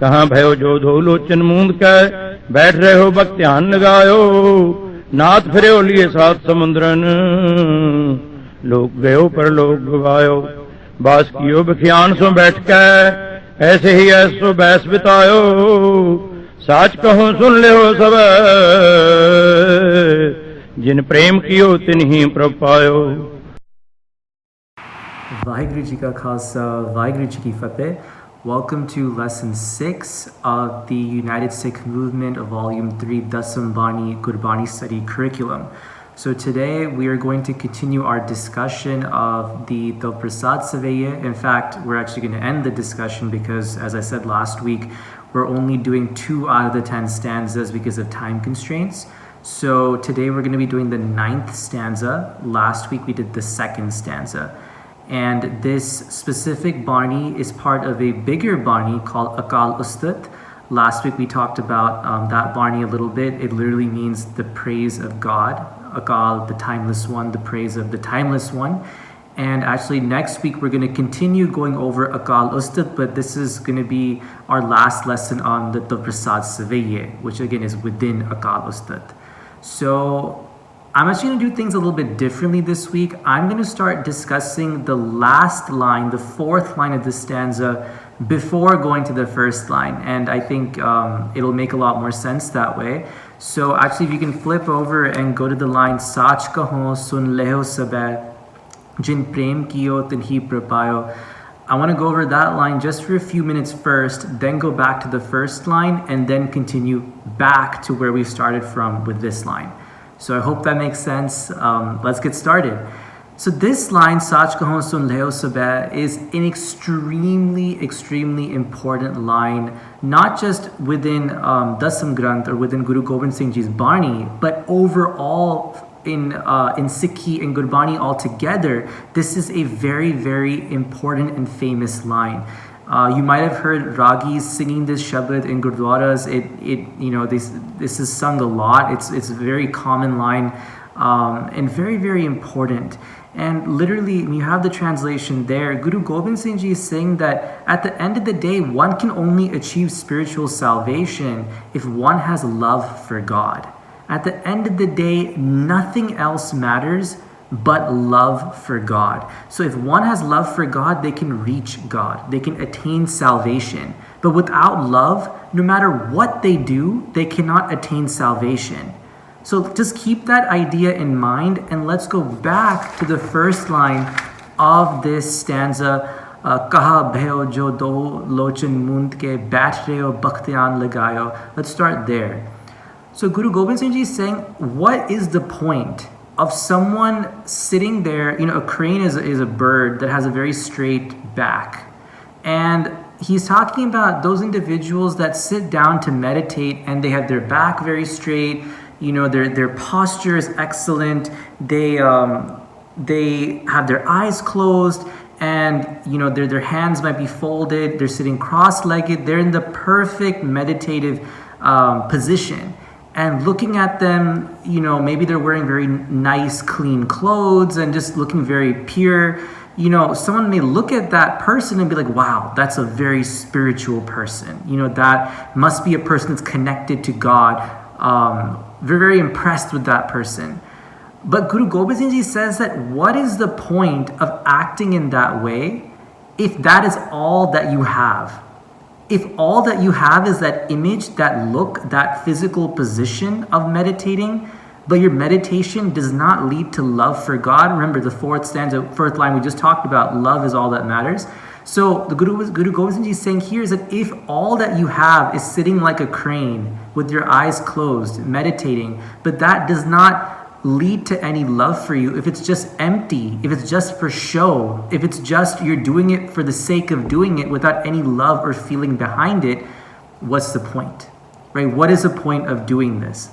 कहाँ भयो जो धो लोचन मूंद के बैठ रहे हो बक ध्यान लगायो नाथ फिरे लिए सात समुद्रन लोक गयो पर लोक गवायो बास कियो बखियान सो बैठ के ऐसे ही ऐसो बैस बितायो साच कहो सुन ले हो सब जिन प्रेम कियो तिन ही प्रभ पायो। Vaheguru Ji Ka Khalsa, Vaheguru Ji Ki Fateh. Welcome to lesson 6 of the United Sikh Movement of Volume 3 Dasam Bani Gurbani Study Curriculum. So today we are going to continue our discussion of the Dil Prasad Savaiye. In fact, we're actually going to end the discussion because, as I said last week, we're only doing 2 out of the 10 stanzas because of time constraints. So today we're going to be doing the 9th stanza. Last week we did the 2nd stanza. And this specific Bani is part of a bigger Bani called Akal Ustat. Last week we talked about that Bani a little bit. It literally means the praise of God. Akal, the timeless one, the praise of the timeless one. And actually next week we're going to continue going over Akal Ustat, but this is going to be our last lesson on the Prasad Savaiye, which again is within Akal Ustat. So I'm actually going to do things a little bit differently this week. I'm going to start discussing the last line, the 4th line of the stanza, before going to the 1st line. And I think it'll make a lot more sense that way. So actually, if you can flip over and go to the line, Sach kaho sun leho sabe, jin prem kiyo tinhi prapayo. I want to go over that line just for a few minutes first, then go back to the 1st line, and then continue back to where we started from with this line. So I hope that makes sense. Let's get started. So this line, Sach kahon sun leo sabe, is an extremely important line, not just within Dasam Granth or within Guru Gobind Singh Ji's Bani, but overall in Sikhi and Gurbani altogether. This is a very important and famous line. You might have heard Ragis singing this Shabad in Gurdwaras. This is sung a lot. It's a very common line and very important. And literally, you have the translation there. Guru Gobind Singh Ji is saying that at the end of the day, one can only achieve spiritual salvation if one has love for God. At the end of the day, nothing else matters but love for God. So if one has love for God, they can reach God. They can attain salvation. But without love, no matter what they do, they cannot attain salvation. So just keep that idea in mind, and let's go back to the 1st line of this stanza. Kaha bheo jo do lochan mund ke baith rahe ho bhaktyan lagayo. Let's start there. So Guru Gobind Singh Ji is saying, what is the point of someone sitting there? A crane is a bird that has a very straight back. And he's talking about those individuals that sit down to meditate and they have their back very straight. Their posture is excellent. They have their eyes closed, and their hands might be folded. They're sitting cross-legged. They're in the perfect meditative position. And looking at them, maybe they're wearing very nice, clean clothes and just looking very pure. Someone may look at that person and be like, wow, that's a very spiritual person. That must be a person that's connected to God. Very impressed with that person. But Guru Gobind Singh Ji says that what is the point of acting in that way if that is all that you have? If all that you have is that image, that look, that physical position of meditating, but your meditation does not lead to love for God. Remember the 4th stanza, 4th line we just talked about, love is all that matters. So the Guru Gobind Singh Ji is saying here is that if all that you have is sitting like a crane with your eyes closed, meditating, but that does not lead to any love for you, if it's just empty, if it's just for show, if it's just you're doing it for the sake of doing it without any love or feeling behind it, what's the point? Right? What is the point of doing this?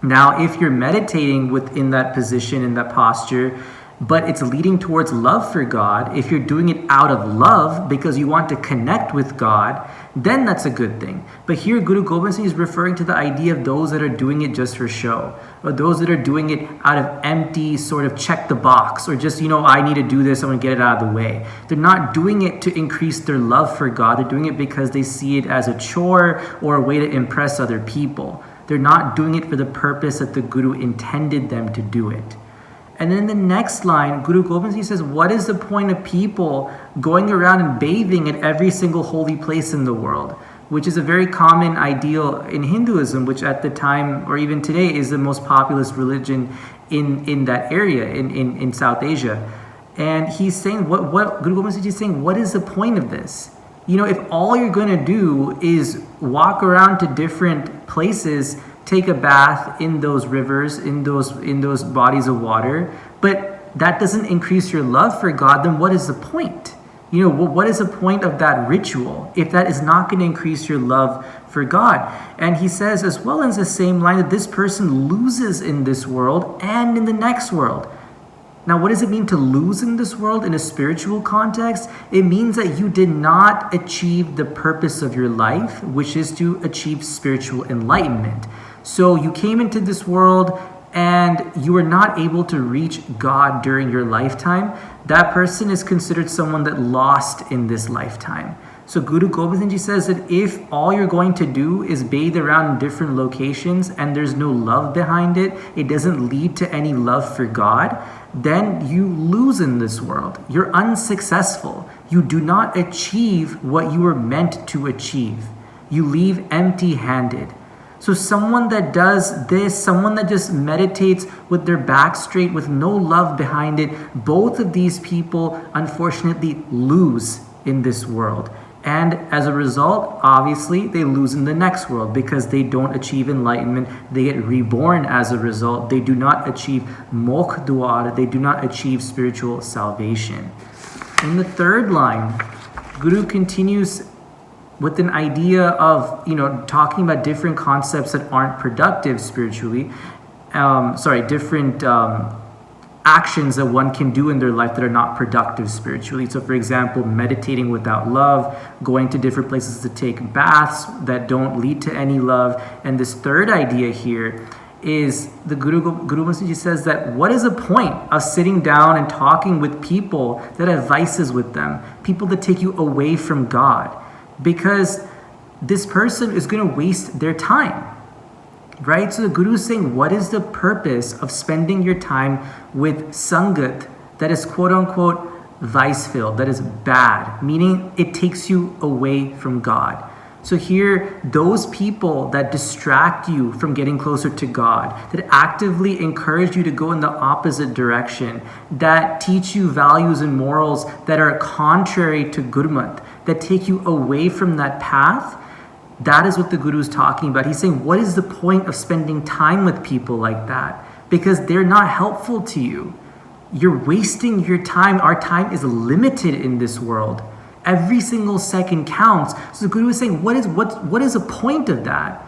Now, if you're meditating within that position, in that posture, but it's leading towards love for God, if you're doing it out of love because you want to connect with God, then that's a good thing. But here Guru Gobind Singh is referring to the idea of those that are doing it just for show, or those that are doing it out of empty sort of check the box, or just, I need to do this, I'm going to get it out of the way. They're not doing it to increase their love for God. They're doing it because they see it as a chore or a way to impress other people. They're not doing it for the purpose that the Guru intended them to do it. And then the next line, Guru Gobind Singh says, what is the point of people going around and bathing at every single holy place in the world? Which is a very common ideal in Hinduism, which at the time, or even today, is the most populous religion in that area, in South Asia. And he's saying, what Guru Gobind Singh is saying, what is the point of this? If all you're going to do is walk around to different places, take a bath in those rivers, in those bodies of water, but that doesn't increase your love for God, then what is the point? What is the point of that ritual if that is not going to increase your love for God? And he says as well in the same line that this person loses in this world and in the next world. Now, what does it mean to lose in this world in a spiritual context? It means that you did not achieve the purpose of your life, which is to achieve spiritual enlightenment. So you came into this world and you were not able to reach God during your lifetime. That person is considered someone that lost in this lifetime. So Guru Gobind Singh Ji says that if all you're going to do is bathe around in different locations and there's no love behind it, it doesn't lead to any love for God, then you lose in this world. You're unsuccessful. You do not achieve what you were meant to achieve. You leave empty-handed. So someone that does this, someone that just meditates with their back straight, with no love behind it, both of these people unfortunately lose in this world. And as a result, obviously, they lose in the next world because they don't achieve enlightenment. They get reborn as a result. They do not achieve mokh duar. They do not achieve spiritual salvation. In the third line, Guru continues with an idea of, talking about different concepts that aren't productive spiritually. Different actions that one can do in their life that are not productive spiritually. So for example, meditating without love, going to different places to take baths that don't lead to any love. And this third idea here is the Guru Gobind Singh Ji says that what is the point of sitting down and talking with people that have vices with them, people that take you away from God? Because this person is going to waste their time. Right? So the Guru is saying, what is the purpose of spending your time with Sangat that is quote unquote vice-filled, that is bad, meaning it takes you away from God. So here, those people that distract you from getting closer to God, that actively encourage you to go in the opposite direction, that teach you values and morals that are contrary to Gurmat, that take you away from that path, that is what the Guru is talking about. He's saying, what is the point of spending time with people like that? Because they're not helpful to you. You're wasting your time. Our time is limited in this world. Every single second counts. So the Guru is saying, what is the point of that?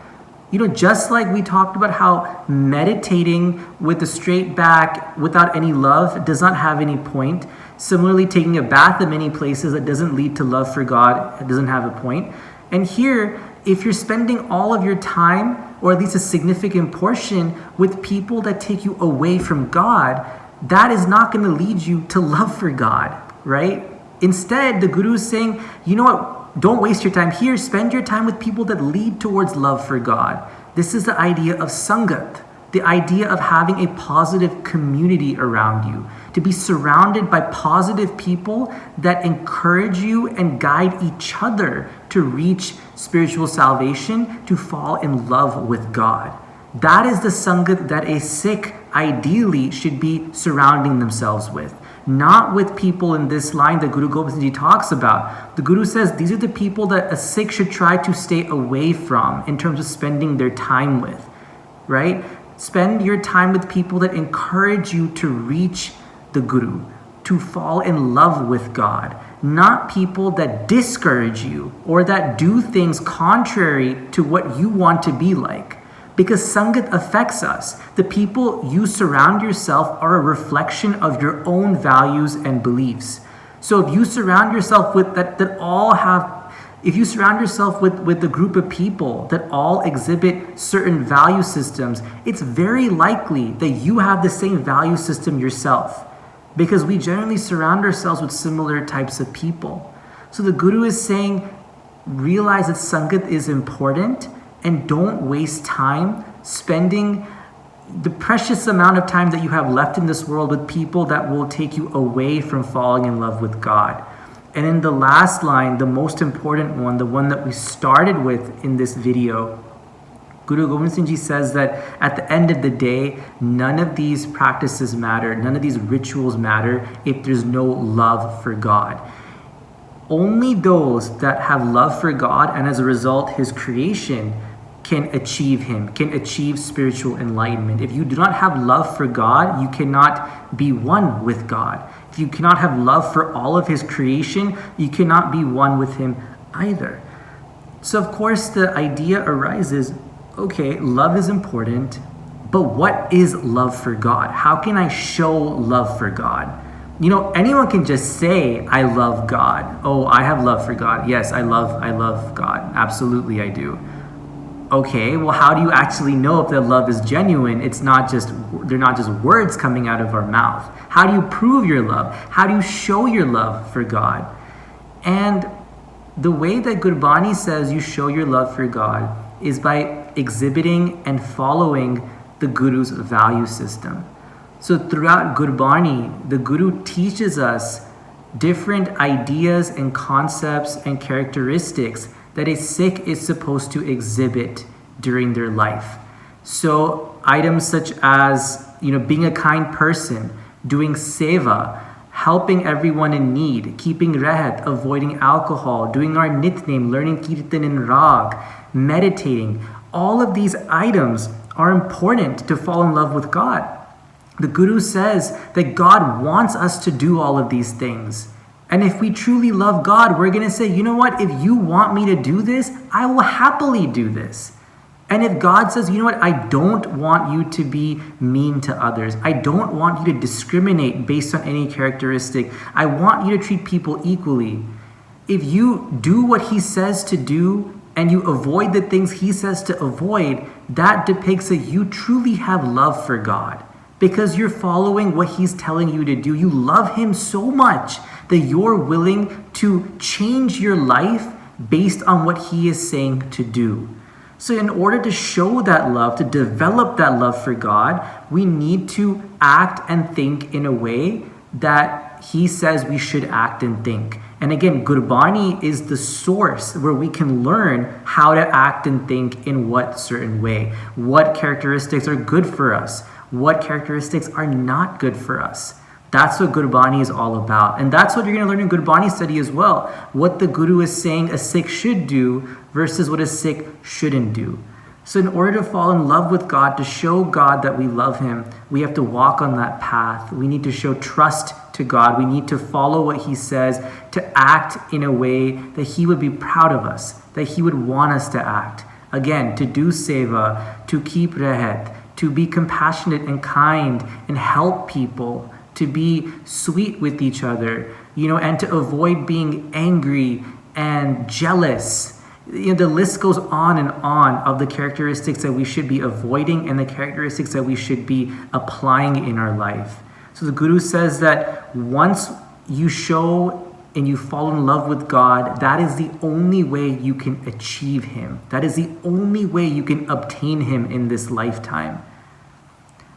Just like we talked about how meditating with a straight back without any love does not have any point. Similarly, taking a bath in many places that doesn't lead to love for God, it doesn't have a point. And here, if you're spending all of your time, or at least a significant portion, with people that take you away from God, that is not going to lead you to love for God, right? Instead, the Guru is saying, you know what? Don't waste your time here. Spend your time with people that lead towards love for God. This is the idea of Sangat, the idea of having a positive community around you, to be surrounded by positive people that encourage you and guide each other to reach spiritual salvation, to fall in love with God. That is the Sangat that a Sikh ideally should be surrounding themselves with. Not with people in this line that Guru Gobind Singh Ji talks about. The Guru says these are the people that a Sikh should try to stay away from in terms of spending their time with, right? Spend your time with people that encourage you to reach the Guru, to fall in love with God, not people that discourage you or that do things contrary to what you want to be like. because Sangat affects us. The people you surround yourself are a reflection of your own values and beliefs. So if you surround yourself with if you surround yourself with a group of people that all exhibit certain value systems, it's very likely that you have the same value system yourself, because we generally surround ourselves with similar types of people. So the Guru is saying, realize that Sangat is important and don't waste time spending the precious amount of time that you have left in this world with people that will take you away from falling in love with God. And in the last line, the most important one, the one that we started with in this video, Guru Gobind Singh Ji says that at the end of the day, none of these practices matter, none of these rituals matter if there's no love for God. Only those that have love for God and as a result His creation can achieve Him, can achieve spiritual enlightenment. If you do not have love for God, you cannot be one with God. If you cannot have love for all of His creation, you cannot be one with Him either. So of course the idea arises, okay, love is important, but what is love for God? How can I show love for God? You know, anyone can just say, I love God. Oh, I have love for God. Yes, I love God. Absolutely, I do. Okay, well, how do you actually know if that love is genuine? They're not just words coming out of our mouth. How do you prove your love? How do you show your love for God? And the way that Gurbani says you show your love for God is by exhibiting and following the Guru's value system. So throughout Gurbani, the Guru teaches us different ideas and concepts and characteristics that a Sikh is supposed to exhibit during their life. So items such as, being a kind person, doing seva, helping everyone in need, keeping rehat, avoiding alcohol, doing our nitnem, learning kirtan and rag, meditating. All of these items are important to fall in love with God. The Guru says that God wants us to do all of these things. And if we truly love God, we're going to say, you know what, if you want me to do this, I will happily do this. And if God says, you know what, I don't want you to be mean to others. I don't want you to discriminate based on any characteristic. I want you to treat people equally. If you do what He says to do and you avoid the things He says to avoid, that depicts that you truly have love for God, because you're following what He's telling you to do. You love Him so much that you're willing to change your life based on what He is saying to do. So in order to show that love, to develop that love for God, we need to act and think in a way that He says we should act and think. And again, Gurbani is the source where we can learn how to act and think in what certain way. What characteristics are good for us? What characteristics are not good for us? That's what Gurbani is all about. And that's what you're going to learn in Gurbani study as well. What the Guru is saying a Sikh should do versus what a Sikh shouldn't do. So in order to fall in love with God, to show God that we love Him, we have to walk on that path. We need to show trust to God. We need to follow what He says, to act in a way that He would be proud of us, that He would want us to act. Again, to do seva, to keep rehat, to be compassionate and kind and help people, to be sweet with each other, and to avoid being angry and jealous. The list goes on and on of the characteristics that we should be avoiding and the characteristics that we should be applying in our life. So the Guru says that once you show and you fall in love with God, that is the only way you can achieve Him. That is the only way you can obtain Him in this lifetime.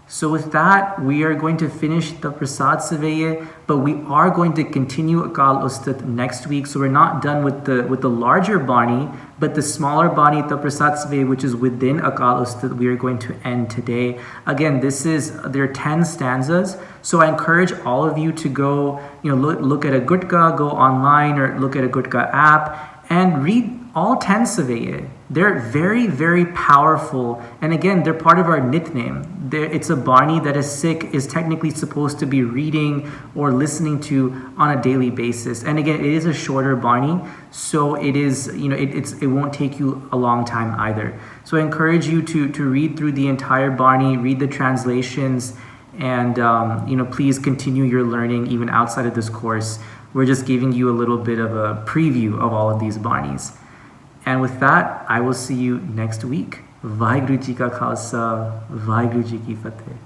So with that, we are going to finish the Prasad Savaya, but we are going to continue Akal Ustat next week. So we're not done with the larger Bani, but the smaller Bani, the Prasad Savaya, which is within Akal Ustat, we are going to end today. Again, there are 10 stanzas. So I encourage all of you to go, look at a Gutka, go online or look at a Gutka app and read all 10 Savaya. They're very, very powerful. And again, they're part of our nitnem. It's a Bani that a Sikh is technically supposed to be reading or listening to on a daily basis. And again, it is a shorter Bani, so it is, it won't take you a long time either. So I encourage you to read through the entire Bani, read the translations, and please continue your learning even outside of this course. We're just giving you a little bit of a preview of all of these Banis. And with that, I will see you next week. Vaheguru Ji Ka Khalsa, Vaheguru Ji Ki Fateh.